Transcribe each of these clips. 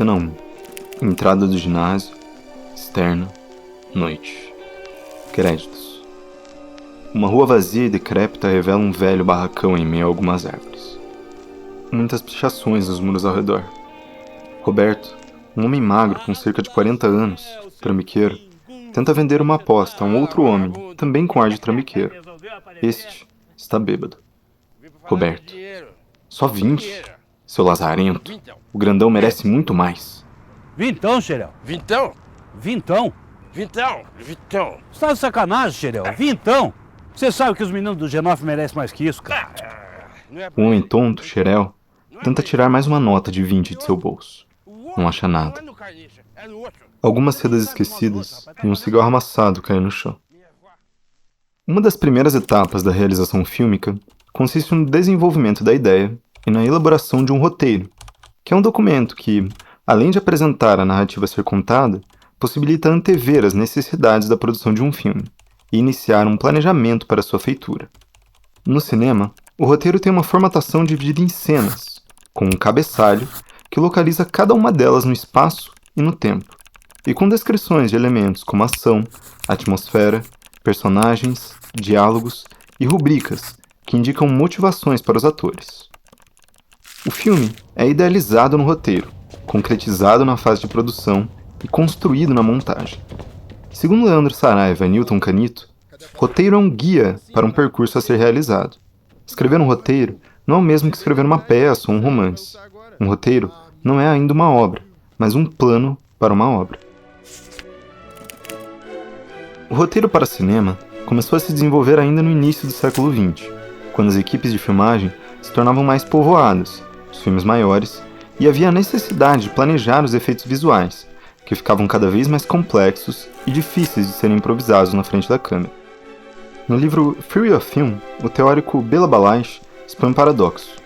Cena 1. Entrada do ginásio. Externa. Noite. Créditos. Uma rua vazia e decrépita revela um velho barracão em meio a algumas árvores. Muitas pichações nos muros ao redor. Roberto, um homem magro com cerca de 40 anos, trambiqueiro, tenta vender uma aposta a um outro homem, também com ar de trambiqueiro. Este está bêbado. Roberto. Só 20? Seu lazarento. O grandão merece muito mais. Vintão, Xerel. Vintão? Vintão? Vintão? Você tá de sacanagem, Xerel? Vintão? Você sabe que os meninos do G9 merecem mais que isso, cara. O homem tonto, Xerel, tenta tirar mais uma nota de 20 de seu bolso. Não acha nada. Algumas sedas esquecidas e um cigarro amassado caem no chão. Uma das primeiras etapas da realização fílmica consiste no desenvolvimento da ideia e na elaboração de um roteiro, que é um documento que, além de apresentar a narrativa a ser contada, possibilita antever as necessidades da produção de um filme e iniciar um planejamento para sua feitura. No cinema, o roteiro tem uma formatação dividida em cenas, com um cabeçalho que localiza cada uma delas no espaço e no tempo, e com descrições de elementos como ação, atmosfera, personagens, diálogos e rubricas que indicam motivações para os atores. O filme é idealizado no roteiro, concretizado na fase de produção e construído na montagem. Segundo Leandro Saraiva e Newton Canito, roteiro é um guia para um percurso a ser realizado. Escrever um roteiro não é o mesmo que escrever uma peça ou um romance. Um roteiro não é ainda uma obra, mas um plano para uma obra. O roteiro para cinema começou a se desenvolver ainda no início do século XX, quando as equipes de filmagem se tornavam mais povoadas, os filmes maiores, e havia a necessidade de planejar os efeitos visuais, que ficavam cada vez mais complexos e difíceis de serem improvisados na frente da câmera. No livro Theory of Film, o teórico Bela Balazs expõe um paradoxo.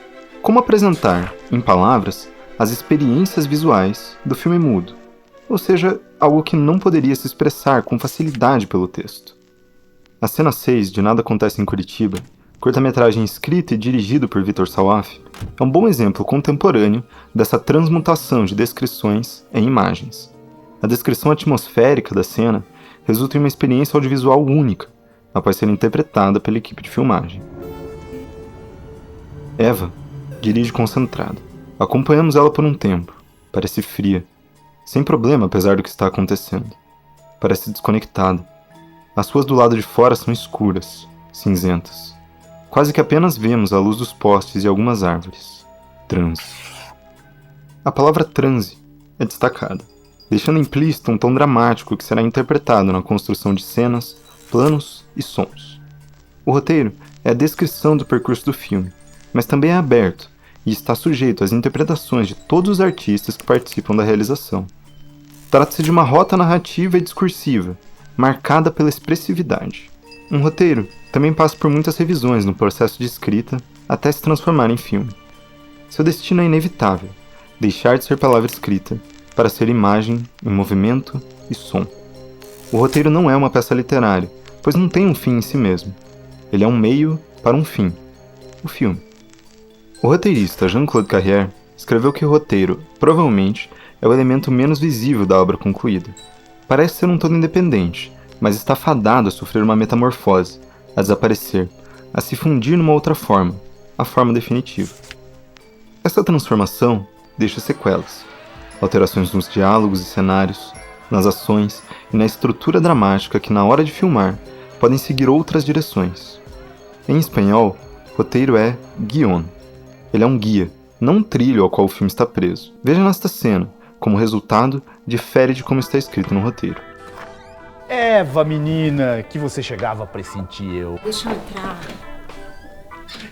Como apresentar, em palavras, as experiências visuais do filme mudo, ou seja, algo que não poderia se expressar com facilidade pelo texto. A cena 6 de Nada Acontece em Curitiba, curta-metragem escrita e dirigido por Vitor Sawaf, é um bom exemplo contemporâneo dessa transmutação de descrições em imagens. A descrição atmosférica da cena resulta em uma experiência audiovisual única, após ser interpretada pela equipe de filmagem. Eva dirige concentrada. Acompanhamos ela por um tempo. Parece fria. Sem problema, apesar do que está acontecendo. Parece desconectada. As ruas do lado de fora são escuras, cinzentas. Quase que apenas vemos a luz dos postes e algumas árvores. Transe. A palavra transe é destacada, deixando implícito um tom dramático que será interpretado na construção de cenas, planos e sons. O roteiro é a descrição do percurso do filme, mas também é aberto e está sujeito às interpretações de todos os artistas que participam da realização. Trata-se de uma rota narrativa e discursiva, marcada pela expressividade. Um roteiro também passa por muitas revisões no processo de escrita até se transformar em filme. Seu destino é inevitável, deixar de ser palavra escrita para ser imagem em movimento e som. O roteiro não é uma peça literária, pois não tem um fim em si mesmo. Ele é um meio para um fim, o filme. O roteirista Jean-Claude Carrière escreveu que o roteiro, provavelmente, é o elemento menos visível da obra concluída. Parece ser um todo independente, mas está fadado a sofrer uma metamorfose, a desaparecer, a se fundir numa outra forma, a forma definitiva. Essa transformação deixa sequelas, alterações nos diálogos e cenários, nas ações e na estrutura dramática que, na hora de filmar, podem seguir outras direções. Em espanhol, roteiro é guión. Ele é um guia, não um trilho ao qual o filme está preso. Veja nesta cena, como resultado difere de como está escrito no roteiro. Eva, menina, que você chegava a pressentir eu. Deixa eu entrar.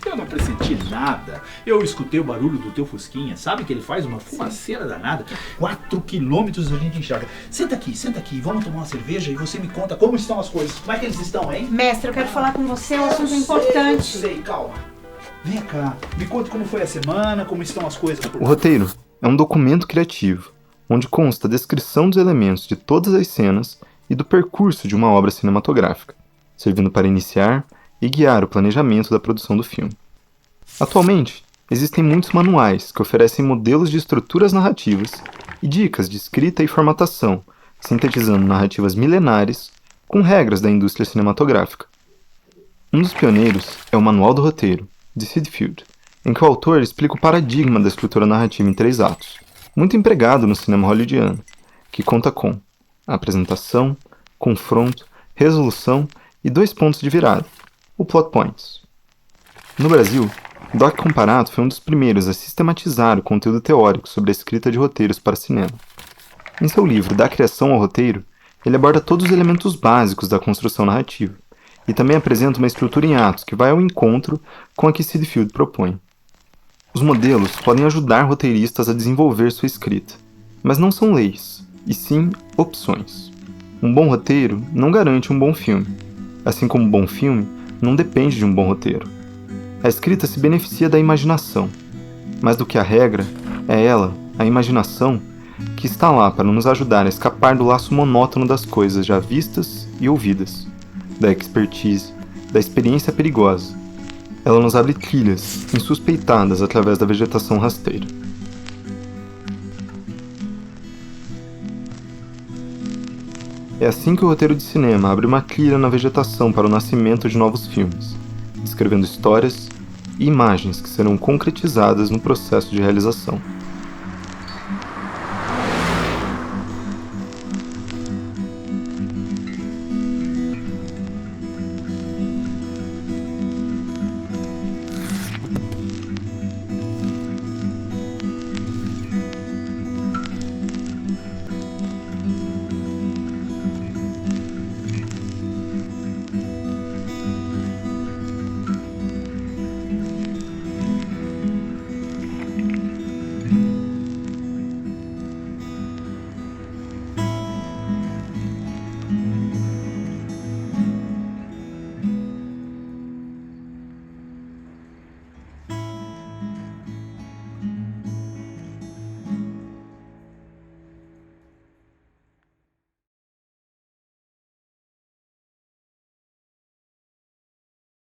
Eu não pressenti nada. Eu escutei o barulho do teu fusquinha. Sabe que ele faz uma fumaceira danada? 4 quilômetros a gente enxerga. Senta aqui. Vamos tomar uma cerveja e você me conta como estão as coisas. Como é que eles estão, hein? Mestre, eu quero falar com você, um assunto importante. Sei, calma. Vem cá, me conta como foi a semana, como estão as coisas por... O roteiro é um documento criativo, onde consta a descrição dos elementos de todas as cenas e do percurso de uma obra cinematográfica, servindo para iniciar e guiar o planejamento da produção do filme. Atualmente, existem muitos manuais que oferecem modelos de estruturas narrativas e dicas de escrita e formatação, sintetizando narrativas milenares com regras da indústria cinematográfica. Um dos pioneiros é o Manual do Roteiro, de Sid Field, em que o autor explica o paradigma da estrutura narrativa em 3 atos, muito empregado no cinema hollywoodiano, que conta com apresentação, confronto, resolução e 2 pontos de virada, o plot points. No Brasil, Doc Comparato foi um dos primeiros a sistematizar o conteúdo teórico sobre a escrita de roteiros para cinema. Em seu livro Da Criação ao Roteiro, ele aborda todos os elementos básicos da construção narrativa, e também apresenta uma estrutura em atos que vai ao encontro com a que Sid Field propõe. Os modelos podem ajudar roteiristas a desenvolver sua escrita, mas não são leis, e sim opções. Um bom roteiro não garante um bom filme, assim como um bom filme não depende de um bom roteiro. A escrita se beneficia da imaginação, mais do que a regra, é ela, a imaginação, que está lá para nos ajudar a escapar do laço monótono das coisas já vistas e ouvidas, da expertise, da experiência perigosa. Ela nos abre trilhas insuspeitadas através da vegetação rasteira. É assim que o roteiro de cinema abre uma trilha na vegetação para o nascimento de novos filmes, descrevendo histórias e imagens que serão concretizadas no processo de realização.